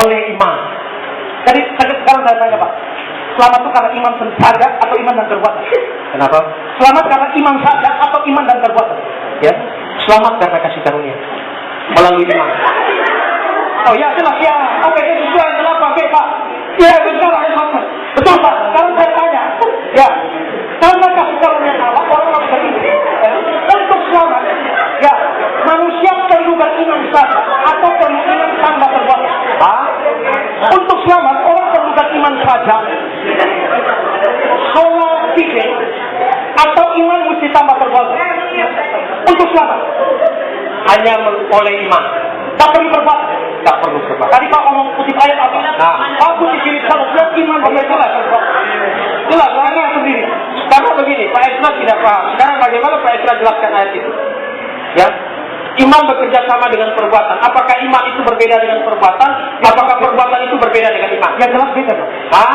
oleh iman. Jadi sekarang saya tanya Pak, selamat itu karena iman saja atau iman dan perbuatan? Kenapa? Selamat karena iman saja atau iman dan perbuatan? Ya, selamat karena kasih karunia melalui iman. Oh ya, jelas ya. Oke, itu sesuai. Kenapa? Oke Pak. Ya, betul betul Pak. Sekarang saya tanya, ya, karena kasih karunia Allah orang harus beriman. Untuk selamat, ya, manusia perlu beriman saja atau perlu iman tambah perbuatan? Untuk selamat orang perlu beriman saja, sholat fikih, atau iman mesti tambah perbuatan? Untuk selamat Hanya oleh iman, tak perlu perbuatan. tak perlu perbuatan. Tadi Pak ngomong kutip ayat apa? Nah. Pak kutip ini kalau lihat iman jelas. Jelas, lainnya sendiri. Karena begini, Pak Esra tidak paham. Sekarang bagaimana Pak Esra jelaskan ayat itu? Ya, iman bekerja sama dengan perbuatan. Apakah iman itu berbeda dengan perbuatan? Apakah perbuatan itu berbeda dengan iman? Ya jelas beda Pak.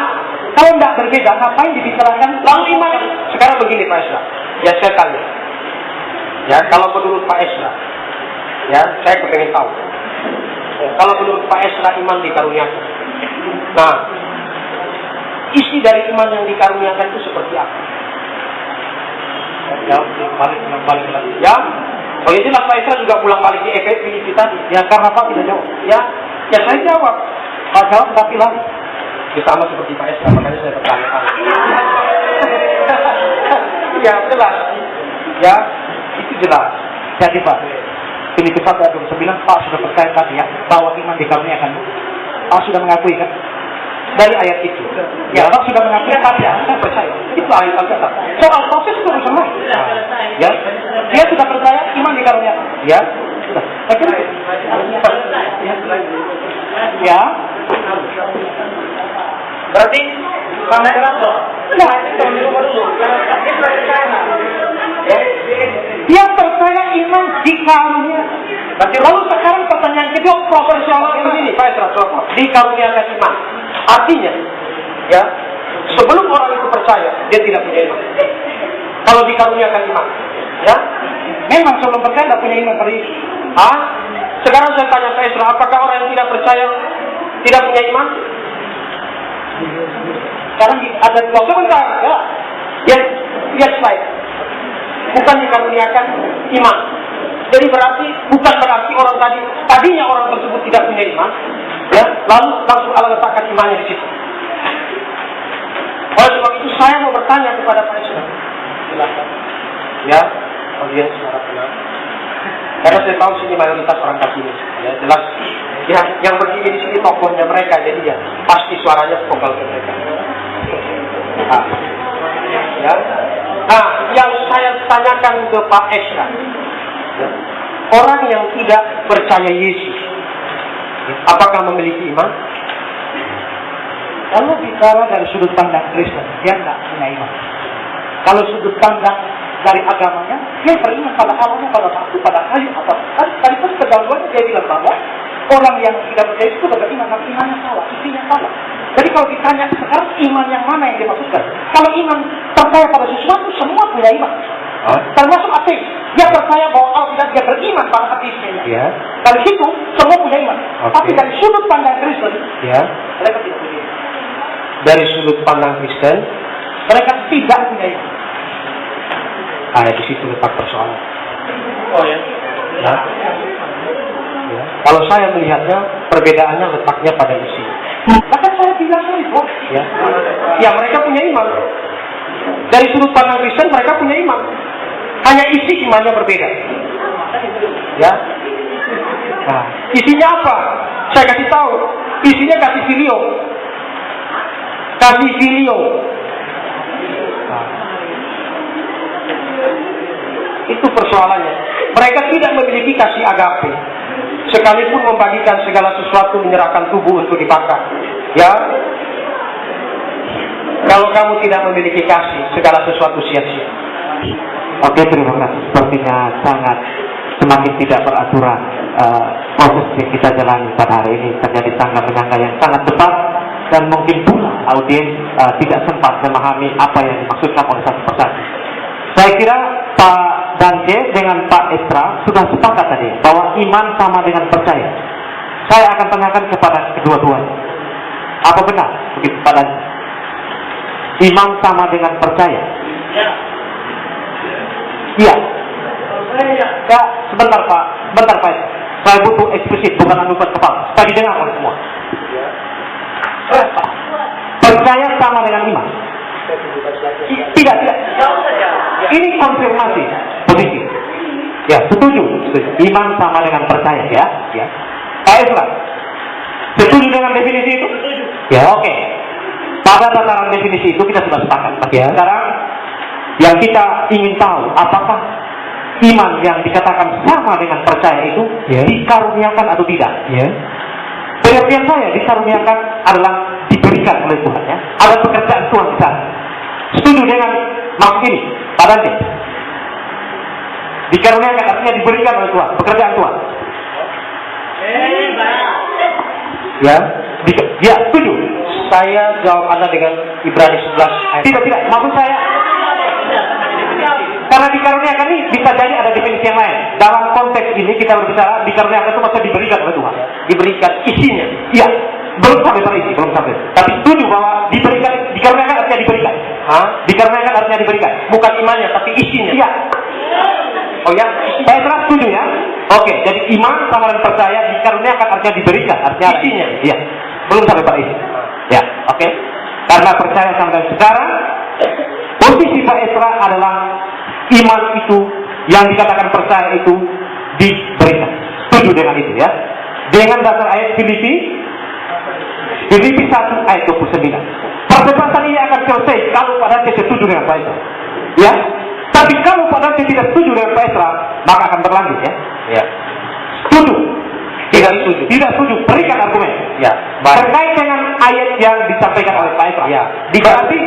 Kalau tidak berbeda, ngapain dibicarakan? lalu iman? Sekarang begini Pak Esra. Ya saya tanya. Ya, kalau menurut Pak Esra, ya saya kepengen tahu. Ya, kalau menurut Pak Esra iman dikaruniakan. Nah, isi dari iman yang dikaruniakan itu seperti apa? Ya, balik lagi. Ya, oh ya jelas Pak Esra juga pulang balik di EPP tadi. Ya karena Pak tidak jawab. Ya saya jawab. Pak jawab tapi lagi. Ya, sama seperti Pak Esra, makanya saya bertanya. Ya jelas. Ya, itu jelas. Jadi Pak, Filipi 1 ayat 29, Pak sudah percaya tadi ya bahwa iman dikaruniakan. Pak sudah mengakui kan? Dari ayat itu. Ya, Pak sudah mengakui tadi ya, saya percaya. Itu ayat Alkitab. Soal proses itu urusan lain. Ya, dia sudah percaya iman dikaruniakan. Ya, Sudah. Saya kira. Ya. berarti Dia percaya iman dikaruniakan. Lalu sekarang pertanyaan kedua profesional begini Pak Esra, dikaruniakan iman. Artinya, ya, sebelum orang itu percaya, dia tidak punya iman. Kalau dikaruniakan iman, ya, memang sebelum percaya tidak punya iman pada itu. Sekarang saya tanya Pak Esra, apakah orang yang tidak percaya tidak punya iman? Sekarang ada dua Sebentar, ya, lihat slide. Bukan dikaruniakan iman. Jadi bukan berarti orang tadinya orang tersebut tidak punya iman, ya, lalu langsung Allah letakkan imannya di situ. Oleh sebab itu saya mau bertanya kepada Pak Esra. Silakan. Ya, audiens secara tenang. Karena saya tahu sini mayoritas orang Katolik. Ya, jelas. Ya, yang berdiri di sini tokohnya mereka, jadi ya pasti suaranya vokal ke mereka. Ya. Nah, yang saya tanyakan ke Pak Esra, ya, orang yang tidak percaya Yesus, ya, apakah memiliki iman? Kalau bicara dari sudut pandang Kristen, dia tidak punya iman. Kalau sudut pandang dari agamanya, dia beriman pada Allahnya, pada batu, pada kayu, apa. Tadi pas pendahuluannya dia bilang bahwa orang yang tidak percaya itu beriman, tapi imannya salah, isinya salah. Jadi kalau ditanya sekarang iman yang mana yang dimaksudkan? Kalau iman percaya pada sesuatu, semua punya iman. Termasuk ateis. Dia percaya bahwa Allah tidak, dia beriman pada ateisnya. Ya. Dari situ semua punya iman. Tapi dari sudut pandang Kristen, Ya. mereka tidak punya iman. Dari sudut pandang Kristen, Mereka tidak punya iman. di situ letak persoalan. Oh ya. Ya. Ya. Kalau saya melihatnya, perbedaannya letaknya pada isi. Bahkan saya bilang bos. Ya. Ya, mereka punya iman. Dari sudut pandang Kristen, mereka punya iman. Hanya isi imannya berbeda. Ya. Nah, isinya apa? Saya kasih tahu. Isinya kasih filio. Kasih filio. Nah. Itu persoalannya. Mereka tidak memiliki kasih agape. Sekalipun membagikan segala sesuatu, menyerahkan tubuh untuk dipakai. Ya. Kalau kamu tidak memiliki kasih, segala sesuatu sia-sia. Oke, terima kasih. Sepertinya sangat semakin tidak beraturan proses yang kita jalani pada hari ini. Terjadi tangga-menangga yang sangat tepat, dan mungkin pula audiens tidak sempat memahami apa yang dimaksudkan oleh satu persatu. Saya kira Pak Dante dengan Pak Esra sudah sepakat tadi bahwa iman sama dengan percaya. saya akan tanyakan kepada kedua-duanya. Apa benar begitu pada iman sama dengan percaya? Iya. Ya, sebentar Pak. Saya butuh eksplisit, bukan anugerah kepala. Supaya didengar oleh semua. Percaya sama dengan iman? Tidak. Ini konfirmasi posisi. Ya, setuju. Iman sama dengan percaya, ya. Pak Esra, setuju dengan definisi itu? Ya, oke. Pada tataran definisi itu kita sudah sepakat. Ya. Sekarang yang kita ingin tahu, apakah iman yang dikatakan sama dengan percaya itu dikaruniakan atau tidak? Pengertian saya dikaruniakan adalah diberikan oleh Tuhan, ya. Ada pekerjaan Tuhan di sana. Setuju dengan maksud ini, Pak Dante? Dikaruniakan artinya diberikan oleh Tuhan, pekerjaan Tuhan. Ya, setuju. Saya jawab Anda dengan Ibrani 11 ayat. Tidak. Maksud saya, karena dikaruniakan ini bisa jadi ada definisi yang lain. Dalam konteks ini kita berbicara dikaruniakan itu maksudnya diberikan oleh Tuhan. Diberikan isinya. Iya, belum sampai pada isi, belum sampai. Tapi setuju bahwa diberikan, dikaruniakan artinya diberikan. Dikaruniakan artinya diberikan. Bukan imannya, tapi isinya. Iya. Oh ya, saya terus setuju ya. Oke, jadi iman sama dengan percaya dikaruniakan artinya diberikan, artinya isinya. Iya, belum sampai pada isi. Ya, oke. Karena percaya sampai sekarang, posisi Pak Esra adalah iman itu yang dikatakan percaya itu diberikan. Setuju dengan itu ya. Dengan dasar ayat Filipi 1 ayat 29. Perdebatan ini akan selesai kalau Pak Dante setuju dengan Pak Esra. Ya. Tapi kalau Pak Dante tidak setuju dengan Pak Esra, maka akan berlanjut ya. Ya. Setuju? Tidak setuju. Tidak setuju. Berikan argumen. Ya. Baik. Terkait dengan ayat yang disampaikan oleh Pak Esra. Ya. Berarti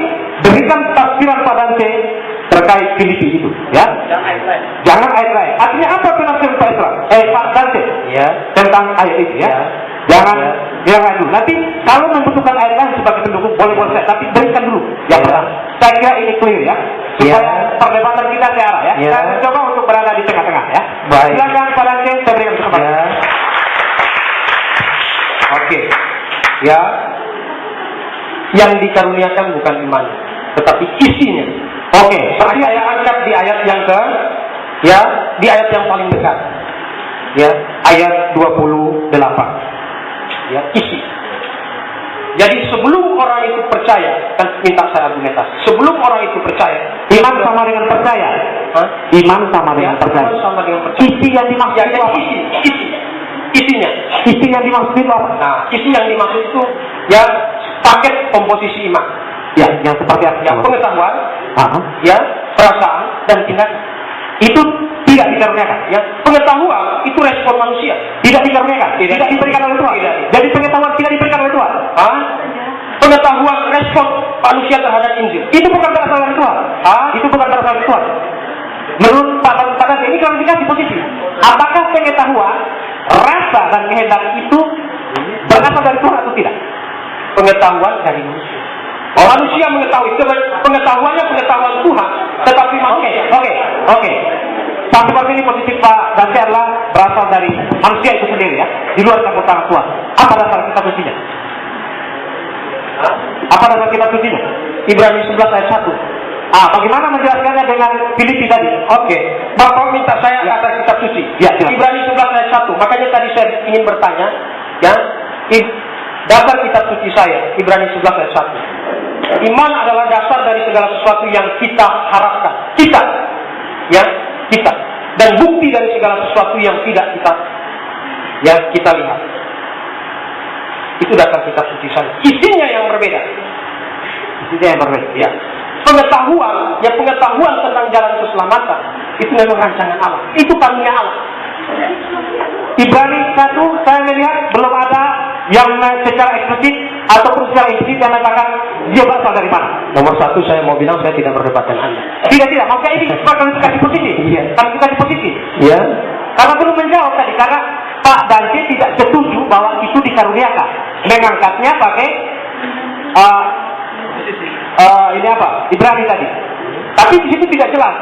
berikan tafsiran Pak Dante terkait Filipi itu, ya. Jangan ayat lain. Artinya apa penafsiran Pak Esra? Pak Dante. Ya. Tentang ayat itu, ya. Jangan yang lain dulu. Nanti kalau membutuhkan ayat lain sebagai pendukung boleh saya, tapi berikan dulu yang pertama. Saya kira ini clear ya. Supaya perdebatan kita searah ya. Saya mencoba untuk berada di tengah-tengah ya. Baik. Silakan Pak Dante, saya berikan kesempatan. Oke. Ya. Yang dikaruniakan bukan iman, tetapi isinya. Oke. Saya angkat di ayat yang di ayat yang paling dekat. Ya, ayat 28. Ya, isi. Jadi sebelum orang itu percaya, kan minta saya argumentasi. Sebelum orang itu percaya, iman sama dengan percaya. Iman sama dengan percaya. Iman sama dengan percaya. Isi yang dimaksud itu apa? Isinya. Isi yang dimaksud itu apa? Nah, isi yang dimaksud itu ya paket komposisi iman. Ya, yang seperti apa? Ya, pengetahuan, ya, perasaan dan tindakan. Itu tidak dikaruniakan. Ya, pengetahuan itu respon manusia. Tidak dikaruniakan. Tidak diberikan oleh Tuhan. Tidak. Jadi pengetahuan tidak diberikan oleh Tuhan. Pengetahuan respon manusia terhadap Injil. Itu bukan berasal dari Tuhan. Itu bukan berasal dari Tuhan. Menurut Pak Dante ini klarifikasi posisi. Apakah pengetahuan, rasa dan kehendak itu berasal dari Tuhan atau tidak? Pengetahuan dari manusia. Manusia mengetahui, pengetahuannya pengetahuan Tuhan, tetapi manusia. Oke. Sama seperti ini posisi Pak Dante adalah berasal dari manusia itu sendiri ya, di luar campur tangan Tuhan. Apa dasar kita sucinya? Apa dasar kita sucinya? Ibrani 11 ayat 1. Bagaimana menjelaskannya dengan Filipi tadi? Oke. Bapak minta saya akan kitab suci. Ya, Ibrani 11 ayat 1. Makanya tadi saya ingin bertanya, ya, dasar kitab suci saya, Ibrani 11 ayat 1. Iman adalah dasar dari segala sesuatu yang kita harapkan. Kita. Dan bukti dari segala sesuatu yang tidak kita lihat. Itu dasar kitab suci saya. Isinya yang berbeda. Ya. Pengetahuan tentang jalan keselamatan itu memang rancangan Allah. Itu karunia Allah. Ibrani 1 saya melihat belum ada yang secara eksplisit ataupun secara implisit yang mengatakan dia berasal dari mana. Nomor 1 saya mau bilang saya tidak berdebat dengan Anda. Tidak. Maksudnya ini klarifikasi posisi. Klarifikasi posisi. Iya. Karena belum menjawab tadi karena Pak Dante tidak setuju bahwa itu dikaruniakan. Mengangkatnya pakai ini apa? Ibrani tadi. Tapi di situ tidak jelas